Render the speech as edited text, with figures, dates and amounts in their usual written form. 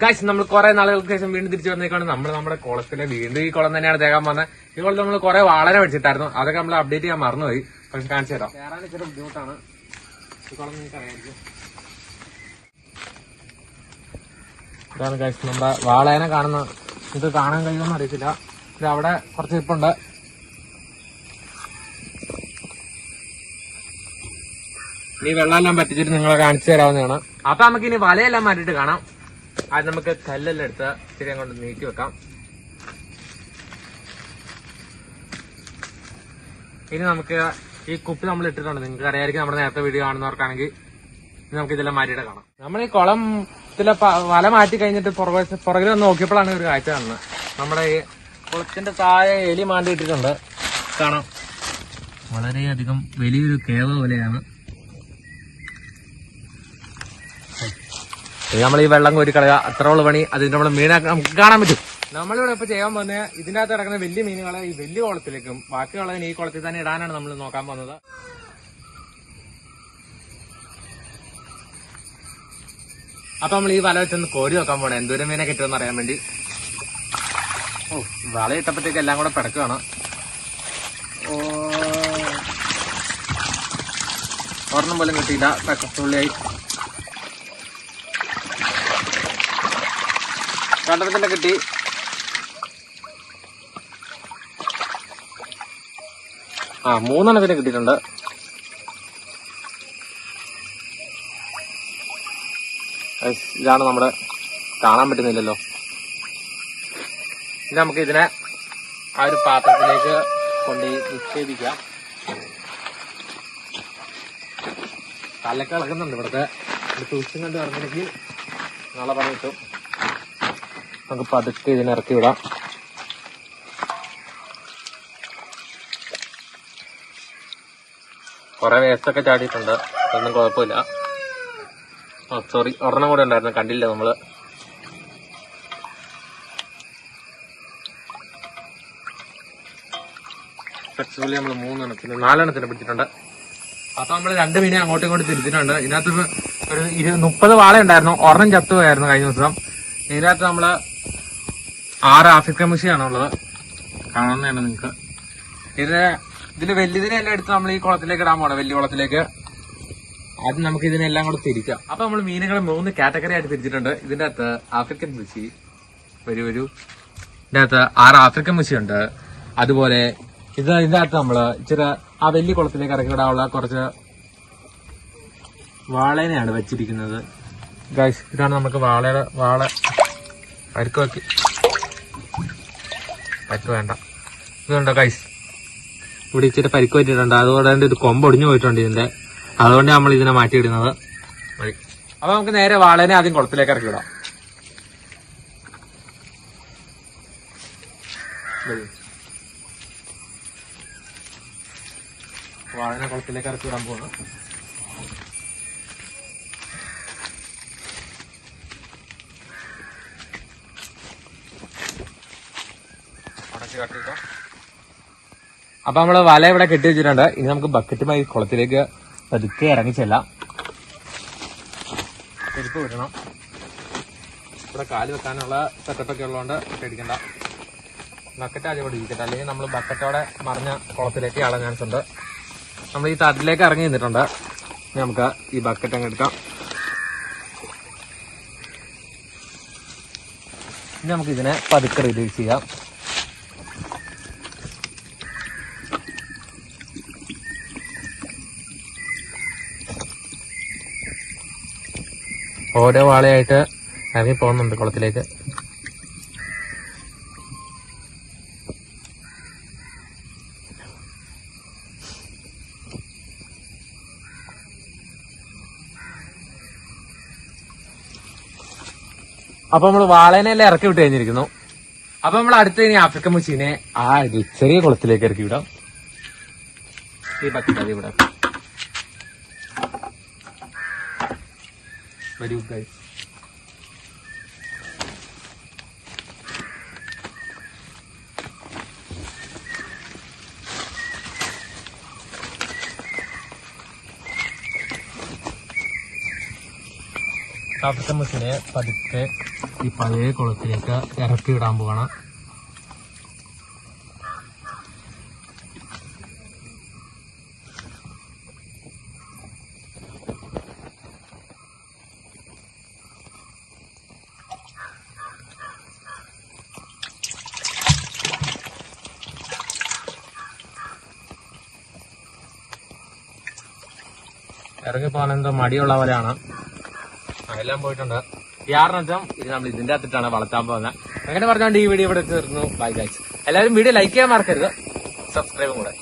Guys നമ്മൾ കുറെ നാളുകൾക്ക് ശേഷം വീണ്ടും തിരിച്ചു വന്നേക്കാണ്. നമ്മൾ നമ്മുടെ കുളത്തിലെ വീണ്ടും ഈ കുളം തന്നെയാണ് തേക്കാൻ പോകുന്നത്. ഈ കുളത്തിൽ നമ്മൾ കുറെ വാളന വെച്ചിട്ടായിരുന്നു, അതൊക്കെ നമ്മൾ അപ്ഡേറ്റ് ചെയ്യാൻ മറന്നുപോയി. പക്ഷെ കാണിച്ചു തരാം. കയറാൻ ഇച്ചിരി ബുദ്ധിമുട്ടാണ്. ഈ കുളം നിങ്ങൾക്ക് അറിയാമായിരിക്കും. ഇതാണ് ഗൈസ് നമ്മുടെ വാളേന കാണുന്ന. ഇത് കാണാൻ കഴിയുമെന്ന് അറിയത്തില്ല. ഇത് അവിടെ കുറച്ച് ഇപ്പുണ്ട്. ഈ വെള്ളമെല്ലാം പറ്റിച്ചിട്ട് നിങ്ങളെ കാണിച്ചു തരാവുന്നതാണ്. അപ്പൊ നമുക്ക് ഇനി വലയെല്ലാം മാറ്റിയിട്ട് കാണാം. അത് നമുക്ക് കല്ലെല്ലാം എടുത്ത് ഇത്തിരി അങ്ങോട്ട് നീക്കി വെക്കാം. ഇനി നമുക്ക് ഈ കുപ്പി നമ്മൾ ഇട്ടിട്ടുണ്ട്. നിങ്ങൾക്ക് അറിയാമായിരിക്കും, നമ്മുടെ നേരത്തെ വീഡിയോ കാണുന്നവർക്കാണെങ്കിൽ. ഇനി നമുക്ക് ഇതെല്ലാം മാറ്റിയിട്ട് കാണാം. നമ്മൾ ഈ കുളത്തിലെ വല മാറ്റി കഴിഞ്ഞിട്ട് പുറകിൽ വന്ന് നോക്കിയപ്പോഴാണ് ഒരു കാഴ്ച കാണുന്നത്. നമ്മുടെ ഈ കുളത്തിന്റെ താഴെ എലി മാണ്ടി ഇട്ടിട്ടുണ്ട്. കാണാം, വളരെയധികം വലിയൊരു കേവ പോലെയാണ്. നമ്മൾ ഈ വെള്ളം കോരി കളയുക, അത്ര ഉള്ള പണി. അതിന്റെ നമ്മൾ മീനാക്കി നമുക്ക് കാണാൻ പറ്റും. നമ്മളിവിടെ ഇപ്പൊ ചെയ്യാൻ പോകുന്നത് ഇതിനകത്ത് കിടക്കുന്ന വലിയ മീനുകളെ ഈ വലിയ കുളത്തിലേക്കും ബാക്കിയുള്ളതിന് ഈ കുളത്തിൽ തന്നെ ഇടാനാണ് നമ്മൾ നോക്കാൻ പോകുന്നത്. അപ്പൊ നമ്മൾ ഈ വല വെച്ചൊന്ന് കോരി നോക്കാൻ പോണേ എന്തോരം മീനെ കിട്ടുമെന്ന് അറിയാൻ വേണ്ടി. ഓ, വല ഇട്ടപ്പോഴത്തേക്ക് എല്ലാം കൂടെ പിടക്കുകയാണ്. ഒരെണ്ണം പോലും കിട്ടിയില്ല, കട്ടുള്ളിയായി. രണ്ടെണ്ണത്തിന്റെ കിട്ടി. മൂന്നെണ്ണത്തിന് കിട്ടിയിട്ടുണ്ട്. ഇതാണ് നമ്മുടെ കാണാൻ പറ്റുന്നില്ലല്ലോ. ഇനി നമുക്ക് ഇതിനെ ആ ഒരു പാത്രത്തിലേക്ക് കൊണ്ട് നിക്ഷേപിക്കാം. തലക്ക് ഇളകുന്നുണ്ട് ഇവിടുത്തെ. സൂക്ഷ്യം കണ്ട് ഇറങ്ങണമെങ്കിൽ നാളെ പറഞ്ഞു കിട്ടും. നമുക്ക് പതുക്കെ ഇതിനെ ഇറക്കി വിടാം. കുറെ വേസ്റ്റൊക്കെ ചാടിയിട്ടുണ്ട്, അതൊന്നും കുഴപ്പമില്ല. സോറി, ഒരെണ്ണം കൂടെ ഉണ്ടായിരുന്നു, കണ്ടില്ല നമ്മള്. സക്സസ്ഫുള്ളി നമ്മൾ 4 പിടിച്ചിട്ടുണ്ട്. അപ്പൊ നമ്മൾ 2 മീനെ അങ്ങോട്ടും ഇങ്ങോട്ടും തിരിച്ചിട്ടുണ്ട്. ഇതിനകത്ത് ഒരു 30 വാള ഉണ്ടായിരുന്നു, ഒരെണ്ണം ചത്തുപോയായിരുന്നു കഴിഞ്ഞ ദിവസം. ഇതിനകത്ത് നമ്മള് 6 ആഫ്രിക്കൻ മുഷിയാണുള്ളത്. കാണുന്നതാണ് നിങ്ങക്ക്. ഇതില് വലിയതിനെല്ലാം എടുത്ത് നമ്മൾ ഈ കുളത്തിലേക്ക് ഇടാൻ പോണം, വലിയ കുളത്തിലേക്ക്. ആദ്യം നമുക്ക് ഇതിനെല്ലാം കൂടെ തിരിക്കാം. അപ്പൊ നമ്മൾ മീനുകളെ 3 കാറ്റഗറി ആയിട്ട് തിരിച്ചിട്ടുണ്ട്. ഇതിന്റെ അകത്ത് ആഫ്രിക്കൻ മുഷി ഇതിന്റെ അകത്ത് 6 ആഫ്രിക്കൻ മുഷിയുണ്ട്. അതുപോലെ ഇതിന്റെ അകത്ത് നമ്മള് ഇച്ചിരി ആ വലിയ കുളത്തിലേക്ക് ഇറക്കി വിടാനുള്ള കുറച്ച് വാളേനെയാണ് വെച്ചിരിക്കുന്നത്. ഗൈസ്, ഇതാണ് നമുക്ക് വാള പരിക്ക് വേണ്ട. ഇതുണ്ടോ ഗൈസ്, ഇവിടെ ഇച്ചിരി പരിക്ക് പറ്റിയിട്ടുണ്ട്. അതുകൊണ്ട് ഒരു കൊമ്പൊടിഞ്ഞു പോയിട്ടുണ്ട് ഇതിന്റെ. അതുകൊണ്ട് നമ്മൾ ഇതിനെ മാറ്റിയിടുന്നത്. അപ്പൊ നമുക്ക് നേരെ വാളേനെ ആദ്യം കുളത്തിലേക്ക് ഇറക്കി വിടാം. വാളേനെ കുളത്തിലേക്ക് ഇറക്കി വിടാൻ പോകണം. അപ്പൊ നമ്മള് വല ഇവിടെ കെട്ടി വെച്ചിട്ടുണ്ട്. ഇനി നമുക്ക് ബക്കറ്റുമായി കുളത്തിലേക്ക് പതുക്കെ ഇറങ്ങിച്ചെല്ലാം. ചെരുപ്പ് വിടണം. ഇവിടെ കാല് വെക്കാനുള്ള സെറ്റപ്പൊക്കെ ഉള്ളതുകൊണ്ട് പേടിക്കണ്ട. ബക്കറ്റ് ആദ്യം ഇവിടെ ഇരിക്കട്ടെ, അല്ലെങ്കിൽ നമ്മൾ ബക്കറ്റോടെ മറിഞ്ഞ കുളത്തിലേക്ക് ഇളകാൻ ചാൻസ് ഉണ്ട്. നമ്മൾ ഈ തട്ടിലേക്ക് ഇറങ്ങി നിന്നിട്ടുണ്ട്. ഇനി നമുക്ക് ഈ ബക്കറ്റ് അങ്ങ് എടുക്കാം. ഇനി നമുക്ക് ഇതിനെ പതുക്കെ റിലീസ് ചെയ്യാം. ഓരോ വാളയായിട്ട് ഇറങ്ങി പോകുന്നുണ്ട് കുളത്തിലേക്ക്. അപ്പൊ നമ്മൾ വാളേനെല്ലാം ഇറക്കി വിട്ട് കഴിഞ്ഞിരിക്കുന്നു. അപ്പൊ നമ്മൾ അടുത്ത് ഇനി ആഫ്രിക്കൻ മുഷീനെ ആ ചെറിയ കുളത്തിലേക്ക് ഇറക്കി വിടാം. ഈ ബക്കറ്റ് അത് ഇവിടെ വരൂ ഗൈസ്. കാപ്പിത്തമ്മസിനെ പതുക്കെ ഈ പഴയ കുളത്തിലേക്ക് ഇറക്കി വിടാൻ പോവാണ്. ഇറങ്ങിപ്പോകാൻ എന്തോ മടിയുള്ള പോലെയാണ്. എല്ലാം പോയിട്ടുണ്ട്. യാറെന്ന് വെച്ചാൽ ഇത് നമ്മൾ ഇതിന്റെ അകത്തിട്ടാണ് വളർത്താൻ പോകുന്നത്. അങ്ങനെ പറഞ്ഞുകൊണ്ട് ഈ വീഡിയോ ഇവിടെ തീർന്നു. Bye guys. എല്ലാവരും വീഡിയോ ലൈക്ക് ചെയ്യാൻ മറക്കരുത്, സബ്സ്ക്രൈബും കൂടെ.